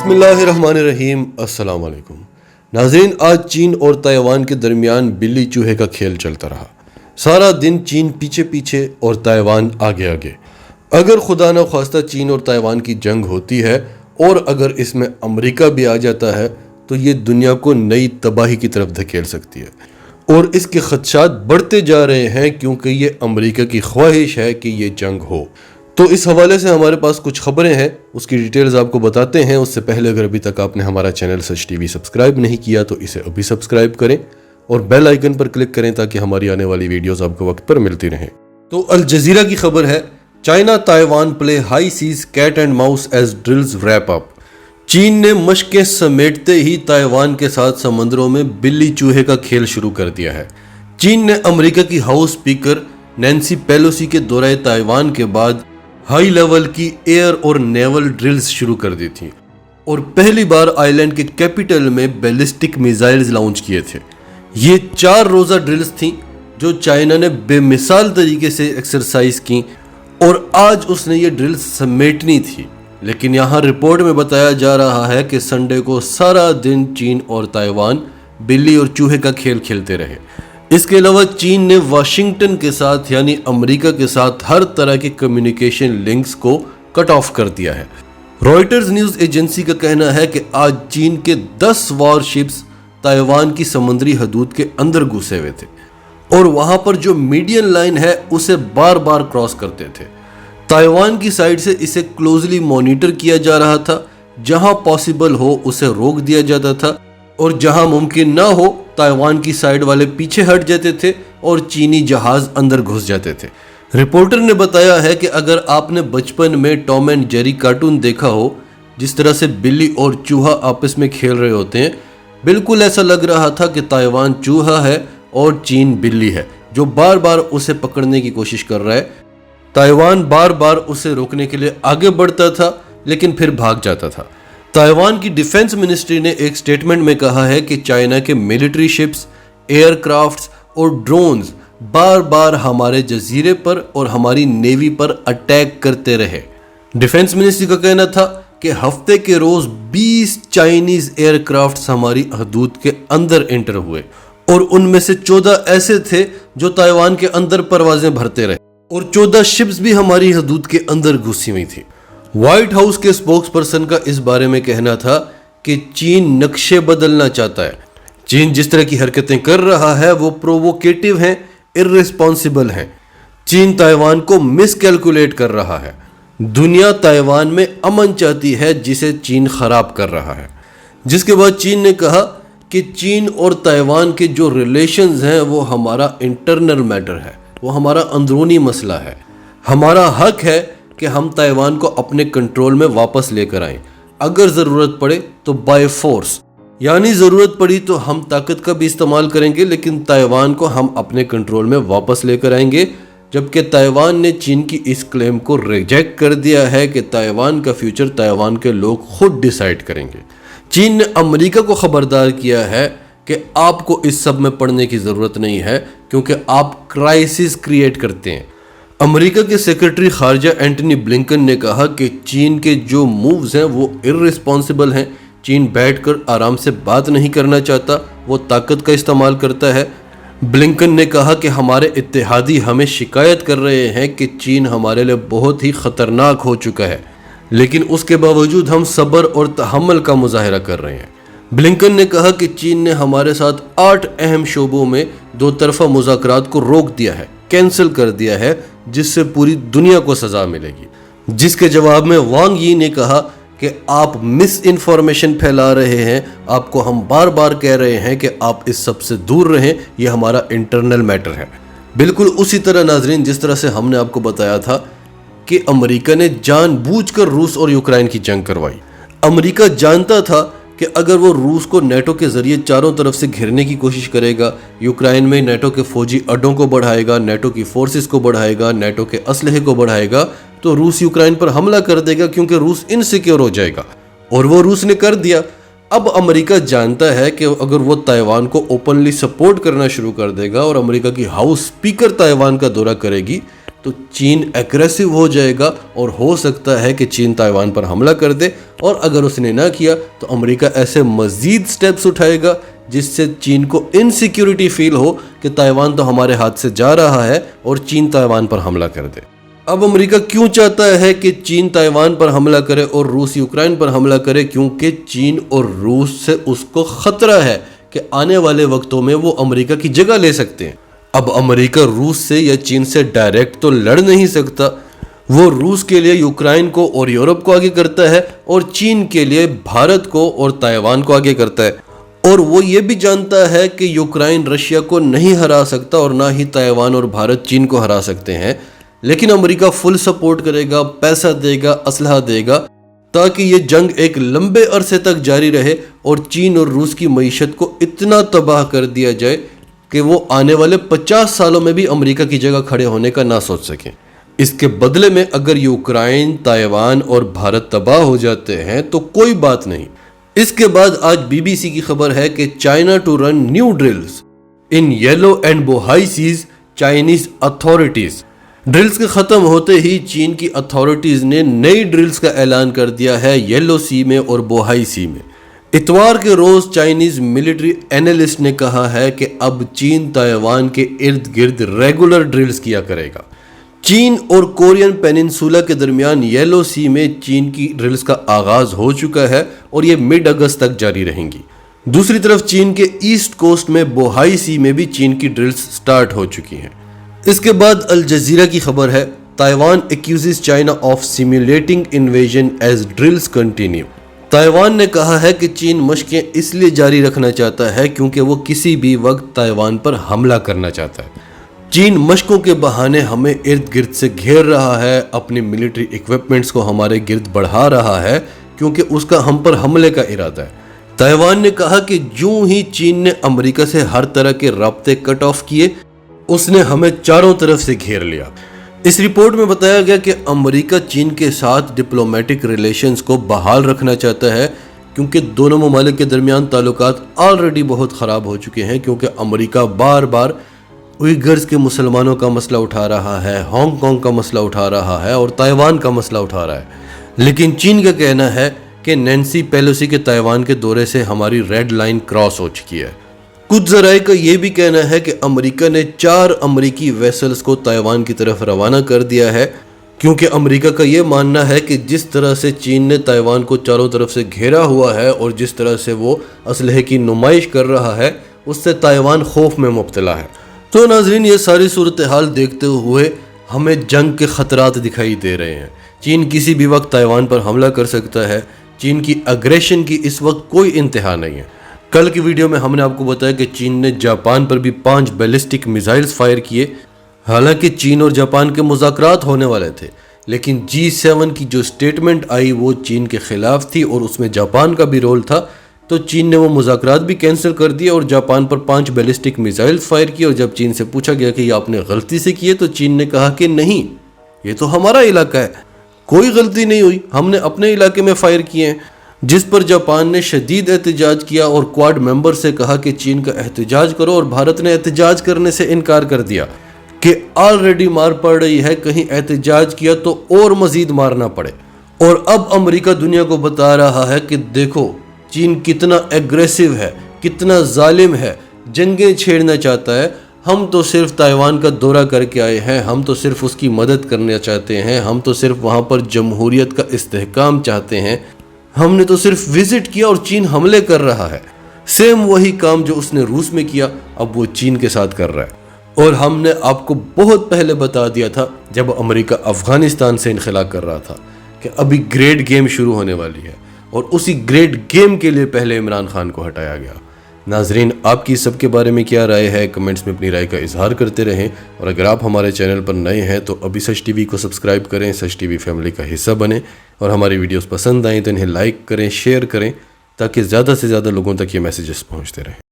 بسم اللہ الرحمن الرحیم۔ السلام علیکم ناظرین، آج چین اور تائیوان کے درمیان بلی چوہے کا کھیل چلتا رہا۔ سارا دن چین پیچھے پیچھے اور تائیوان آگے آگے۔ اگر خدا نہ خواستہ چین اور تائیوان کی جنگ ہوتی ہے اور اگر اس میں امریکہ بھی آ جاتا ہے تو یہ دنیا کو نئی تباہی کی طرف دھکیل سکتی ہے، اور اس کے خدشات بڑھتے جا رہے ہیں کیونکہ یہ امریکہ کی خواہش ہے کہ یہ جنگ ہو۔ تو اس حوالے سے ہمارے پاس کچھ خبریں ہیں، اس کی ڈیٹیلز آپ کو بتاتے ہیں۔ اس سے پہلے اگر ابھی تک آپ نے ہمارا چینل سچ ٹی وی سبسکرائب نہیں کیا تو اسے ابھی سبسکرائب کریں اور بیل آئیکن پر کلک کریں تاکہ ہماری آنے والی ویڈیوز آپ کو وقت پر ملتی رہیں۔ تو الجزیرہ کی خبر ہے، China Taiwan play high seas cat and mouse as drills wrap up. چین نے مشقیں سمیٹتے ہی تائیوان کے ساتھ سمندروں میں بلی چوہے کا کھیل شروع کر دیا ہے۔ چین نے امریکہ کی ہاؤس اسپیکر نینسی پیلوسی کے دورہ تائیوان کے بعد ہائی لیول کی ایئر اور نیول ڈرلز شروع کر دی تھی اور پہلی بار آئی لینڈ کے کیپٹل میں بیلسٹک میزائلز لانچ کیے تھے۔ یہ 4 روزہ ڈرلز تھیں جو چائنا نے بے مثال طریقے سے ایکسرسائز کی اور آج اس نے یہ ڈرلز سمیٹنی تھی، لیکن یہاں رپورٹ میں بتایا جا رہا ہے کہ سنڈے کو سارا دن چین اور تائیوان بلی اور چوہے کا کھیل کھیلتے رہے۔ اس کے علاوہ چین نے واشنگٹن کے ساتھ یعنی امریکہ کے ساتھ ہر طرح کے کمیونیکیشن لنکس کو کٹ آف کر دیا ہے۔ رائٹرز نیوز ایجنسی کا کہنا ہے کہ آج چین کے 10 وار شپس تائیوان کی سمندری حدود کے اندر گھسے ہوئے تھے اور وہاں پر جو میڈین لائن ہے اسے بار بار کراس کرتے تھے۔ تائیوان کی سائڈ سے اسے کلوزلی مانیٹر کیا جا رہا تھا، جہاں پاسبل ہو اسے روک دیا جاتا تھا اور جہاں ممکن نہ ہو تائیوان کی سائڈ والے پیچھے ہٹ جاتے تھے اور چینی جہاز اندر گھس جاتے تھے۔ رپورٹر نے بتایا ہے کہ اگر آپ نے بچپن میں ٹام اینڈ جیری کارٹون دیکھا ہو، جس طرح سے بلی اور چوہا آپس میں کھیل رہے ہوتے ہیں، بالکل ایسا لگ رہا تھا کہ تائیوان چوہا ہے اور چین بلی ہے جو بار بار اسے پکڑنے کی کوشش کر رہا ہے۔ تائیوان بار بار اسے روکنے کے لیے آگے بڑھتا تھا لیکن پھر بھاگ جاتا تھا۔ تائیوان کی ڈیفنس منسٹری نے ایک سٹیٹمنٹ میں کہا ہے کہ چائنا کے ملٹری شپس، ایئر کرافٹس اور ڈرونز بار بار ہمارے جزیرے پر اور ہماری نیوی پر اٹیک کرتے رہے۔ ڈیفنس منسٹری کا کہنا تھا کہ ہفتے کے روز 20 چائنیز ایئر کرافٹس ہماری حدود کے اندر انٹر ہوئے اور ان میں سے 14 ایسے تھے جو تائیوان کے اندر پروازیں بھرتے رہے اور 14 شپس بھی ہماری حدود کے اندر گھسی ہوئی تھی۔ وائٹ ہاؤس کے اسپوکس پرسن کا اس بارے میں کہنا تھا کہ چین نقشے بدلنا چاہتا ہے۔ چین جس طرح کی حرکتیں کر رہا ہے وہ پرووکیٹو ہیں، ارریسپانسبل ہیں۔ چین تائیوان کو مس کیلکولیٹ کر رہا ہے۔ دنیا تائیوان میں امن چاہتی ہے جسے چین خراب کر رہا ہے۔ جس کے بعد چین نے کہا کہ چین اور تائیوان کے جو ریلیشنز ہیں وہ ہمارا انٹرنل میٹر ہے، وہ ہمارا اندرونی مسئلہ ہے۔ ہمارا حق ہے کہ ہم تائیوان کو اپنے کنٹرول میں واپس لے کر آئیں، اگر ضرورت پڑے تو بائی فورس، یعنی ضرورت پڑی تو ہم طاقت کا بھی استعمال کریں گے، لیکن تائیوان کو ہم اپنے کنٹرول میں واپس لے کر آئیں گے۔ جبکہ تائیوان نے چین کی اس کلیم کو ریجیکٹ کر دیا ہے کہ تائیوان کا فیوچر تائیوان کے لوگ خود ڈیسائیڈ کریں گے۔ چین نے امریکہ کو خبردار کیا ہے کہ آپ کو اس سب میں پڑنے کی ضرورت نہیں ہے کیونکہ آپ کرائسس کریٹ کرتے ہیں۔ امریکہ کے سیکرٹری خارجہ اینٹنی بلنکن نے کہا کہ چین کے جو مووز ہیں وہ ارریسپانسبل ہیں۔ چین بیٹھ کر آرام سے بات نہیں کرنا چاہتا، وہ طاقت کا استعمال کرتا ہے۔ بلنکن نے کہا کہ ہمارے اتحادی ہمیں شکایت کر رہے ہیں کہ چین ہمارے لیے بہت ہی خطرناک ہو چکا ہے، لیکن اس کے باوجود ہم صبر اور تحمل کا مظاہرہ کر رہے ہیں۔ بلنکن نے کہا کہ چین نے ہمارے ساتھ 8 اہم شعبوں میں 2 طرفہ مذاکرات کو روک دیا ہے، کینسل کر دیا ہے، جس سے پوری دنیا کو سزا ملے گی۔ جس کے جواب میں وانگ یی نے کہا کہ آپ مس انفارمیشن پھیلا رہے ہیں، آپ کو ہم بار بار کہہ رہے ہیں کہ آپ اس سب سے دور رہیں، یہ ہمارا انٹرنل میٹر ہے۔ بالکل اسی طرح ناظرین جس طرح سے ہم نے آپ کو بتایا تھا کہ امریکہ نے جان بوجھ کر روس اور یوکرائن کی جنگ کروائی۔ امریکہ جانتا تھا کہ اگر وہ روس کو نیٹو کے ذریعے چاروں طرف سے گھیرنے کی کوشش کرے گا، یوکرائن میں نیٹو کے فوجی اڈوں کو بڑھائے گا، نیٹو کی فورسز کو بڑھائے گا، نیٹو کے اسلحے کو بڑھائے گا، تو روس یوکرائن پر حملہ کر دے گا کیونکہ روس انسیکیور ہو جائے گا، اور وہ روس نے کر دیا۔ اب امریکہ جانتا ہے کہ اگر وہ تائیوان کو اوپنلی سپورٹ کرنا شروع کر دے گا اور امریکہ کی ہاؤس اسپیکر تائیوان کا دورہ کرے گی تو چین ایگریسو ہو جائے گا اور ہو سکتا ہے کہ چین تائیوان پر حملہ کر دے اور اگر اس نے نہ کیا تو امریکہ ایسے مزید سٹیپس اٹھائے گا جس سے چین کو انسیکیورٹی فیل ہو کہ تائیوان تو ہمارے ہاتھ سے جا رہا ہے اور چین تائیوان پر حملہ کر دے۔ اب امریکہ کیوں چاہتا ہے کہ چین تائیوان پر حملہ کرے اور روس یوکرائن پر حملہ کرے؟ کیونکہ چین اور روس سے اس کو خطرہ ہے کہ آنے والے وقتوں میں وہ امریکہ کی جگہ لے سکتے ہیں۔ اب امریکہ روس سے یا چین سے ڈائریکٹ تو لڑ نہیں سکتا، وہ روس کے لیے یوکرائن کو اور یورپ کو آگے کرتا ہے اور چین کے لیے بھارت کو اور تائیوان کو آگے کرتا ہے، اور وہ یہ بھی جانتا ہے کہ یوکرائن رشیا کو نہیں ہرا سکتا اور نہ ہی تائیوان اور بھارت چین کو ہرا سکتے ہیں، لیکن امریکہ فل سپورٹ کرے گا، پیسہ دے گا، اسلحہ دے گا تاکہ یہ جنگ ایک لمبے عرصے تک جاری رہے اور چین اور روس کی معیشت کو اتنا تباہ کر دیا جائے کہ وہ آنے والے 50 سالوں میں بھی امریکہ کی جگہ کھڑے ہونے کا نہ سوچ سکیں۔ اس کے بدلے میں اگر یوکرائن، تائیوان اور بھارت تباہ ہو جاتے ہیں تو کوئی بات نہیں۔ اس کے بعد آج BBC کی خبر ہے کہ China to run new drills in Yellow and Bohai seas Chinese authorities. Drills کے ختم ہوتے ہی چین کی اتھارٹیز نے نئی ڈرلز کا اعلان کر دیا ہے یلو سی میں اور بوہائی سی میں۔ اتوار کے روز چائنیز ملٹری اینالسٹ نے کہا ہے کہ اب چین تائیوان کے ارد گرد ریگولر ڈرلز کیا کرے گا۔ چین اور کورین پیننسولا کے درمیان یلو سی میں چین کی ڈرلز کا آغاز ہو چکا ہے اور یہ مڈ اگست تک جاری رہیں گی۔ دوسری طرف چین کے ایسٹ کوسٹ میں بوہائی سی میں بھی چین کی ڈرلز سٹارٹ ہو چکی ہیں۔ اس کے بعد الجزیرہ کی خبر ہے، Taiwan accuses China of simulating invasion as drills continue. Taiwan نے کہا ہے کہ چین مشقیں اس لیے جاری رکھنا چاہتا ہے کیونکہ وہ کسی بھی وقت تائیوان پر حملہ کرنا چاہتا ہے۔ چین مشقوں کے بہانے ہمیں ارد گرد سے گھیر رہا ہے، اپنی ملٹری ایکوپمنٹس کو ہمارے گرد بڑھا رہا ہے کیونکہ اس کا ہم پر حملے کا ارادہ ہے۔ تائیوان نے کہا کہ جوں ہی چین نے امریکہ سے ہر طرح کے رابطے کٹ آف کیے، اس نے ہمیں چاروں طرف سے گھیر لیا۔ اس رپورٹ میں بتایا گیا کہ امریکہ چین کے ساتھ ڈپلومیٹک ریلیشنز کو بحال رکھنا چاہتا ہے کیونکہ دونوں ممالک کے درمیان تعلقات آلریڈی بہت خراب ہو چکے ہیں، کیونکہ امریکہ بار بار اوئیگرز کے مسلمانوں کا مسئلہ اٹھا رہا ہے، ہانگ کانگ کا مسئلہ اٹھا رہا ہے اور تائیوان کا مسئلہ اٹھا رہا ہے۔ لیکن چین کا کہنا ہے کہ نینسی پیلوسی کے تائیوان کے دورے سے ہماری ریڈ لائن کراس ہو چکی ہے۔ کچھ ذرائع کا یہ بھی کہنا ہے کہ امریکہ نے 4 امریکی ویسلز کو تائیوان کی طرف روانہ کر دیا ہے، کیونکہ امریکہ کا یہ ماننا ہے کہ جس طرح سے چین نے تائیوان کو چاروں طرف سے گھیرا ہوا ہے اور جس طرح سے وہ اسلحے کی نمائش کر رہا ہے، اس سے تائیوان خوف میں مبتلا ہے۔ تو ناظرین، یہ ساری صورتحال دیکھتے ہوئے ہمیں جنگ کے خطرات دکھائی دے رہے ہیں۔ چین کسی بھی وقت تائیوان پر حملہ کر سکتا ہے۔ چین کی اگریشن کی اس وقت کوئی انتہا نہیں ہے۔ کل کی ویڈیو میں ہم نے آپ کو بتایا کہ چین نے جاپان پر بھی 5 بیلسٹک میزائلز فائر کیے۔ حالانکہ چین اور جاپان کے مذاکرات ہونے والے تھے، لیکن G7 کی جو سٹیٹمنٹ آئی وہ چین کے خلاف تھی اور اس میں جاپان کا بھی رول تھا، تو چین نے وہ مذاکرات بھی کینسل کر دیے اور جاپان پر 5 بیلسٹک میزائلز فائر کیے۔ اور جب چین سے پوچھا گیا کہ یہ آپ نے غلطی سے کیے تو چین نے کہا کہ نہیں، یہ تو ہمارا علاقہ ہے، کوئی غلطی نہیں ہوئی، ہم نے اپنے علاقے میں فائر کیے ہیں۔ جس پر جاپان نے شدید احتجاج کیا اور کواد ممبر سے کہا کہ چین کا احتجاج کرو، اور بھارت نے احتجاج کرنے سے انکار کر دیا کہ آلریڈی مار پڑ رہی ہے، کہیں احتجاج کیا تو اور مزید مارنا پڑے۔ اور اب امریکہ دنیا کو بتا رہا ہے کہ دیکھو چین کتنا ایگریسو ہے، کتنا ظالم ہے، جنگیں چھیڑنا چاہتا ہے۔ ہم تو صرف تائیوان کا دورہ کر کے آئے ہیں، ہم تو صرف اس کی مدد کرنا چاہتے ہیں، ہم تو صرف وہاں پر جمہوریت کا استحکام چاہتے ہیں، ہم نے تو صرف وزٹ کیا اور چین حملے کر رہا ہے۔ سیم وہی کام جو اس نے روس میں کیا اب وہ چین کے ساتھ کر رہا ہے۔ اور ہم نے آپ کو بہت پہلے بتا دیا تھا جب امریکہ افغانستان سے انخلا کر رہا تھا کہ ابھی گریٹ گیم شروع ہونے والی ہے، اور اسی گریٹ گیم کے لیے پہلے عمران خان کو ہٹایا گیا۔ ناظرین، آپ کی سب کے بارے میں کیا رائے ہے؟ کمنٹس میں اپنی رائے کا اظہار کرتے رہیں، اور اگر آپ ہمارے چینل پر نئے ہیں تو ابھی سچ ٹی وی کو سبسکرائب کریں، سچ ٹی وی فیملی کا حصہ بنیں، اور ہماری ویڈیوز پسند آئیں تو انہیں لائک کریں، شیئر کریں، تاکہ زیادہ سے زیادہ لوگوں تک یہ میسیجز پہنچتے رہیں۔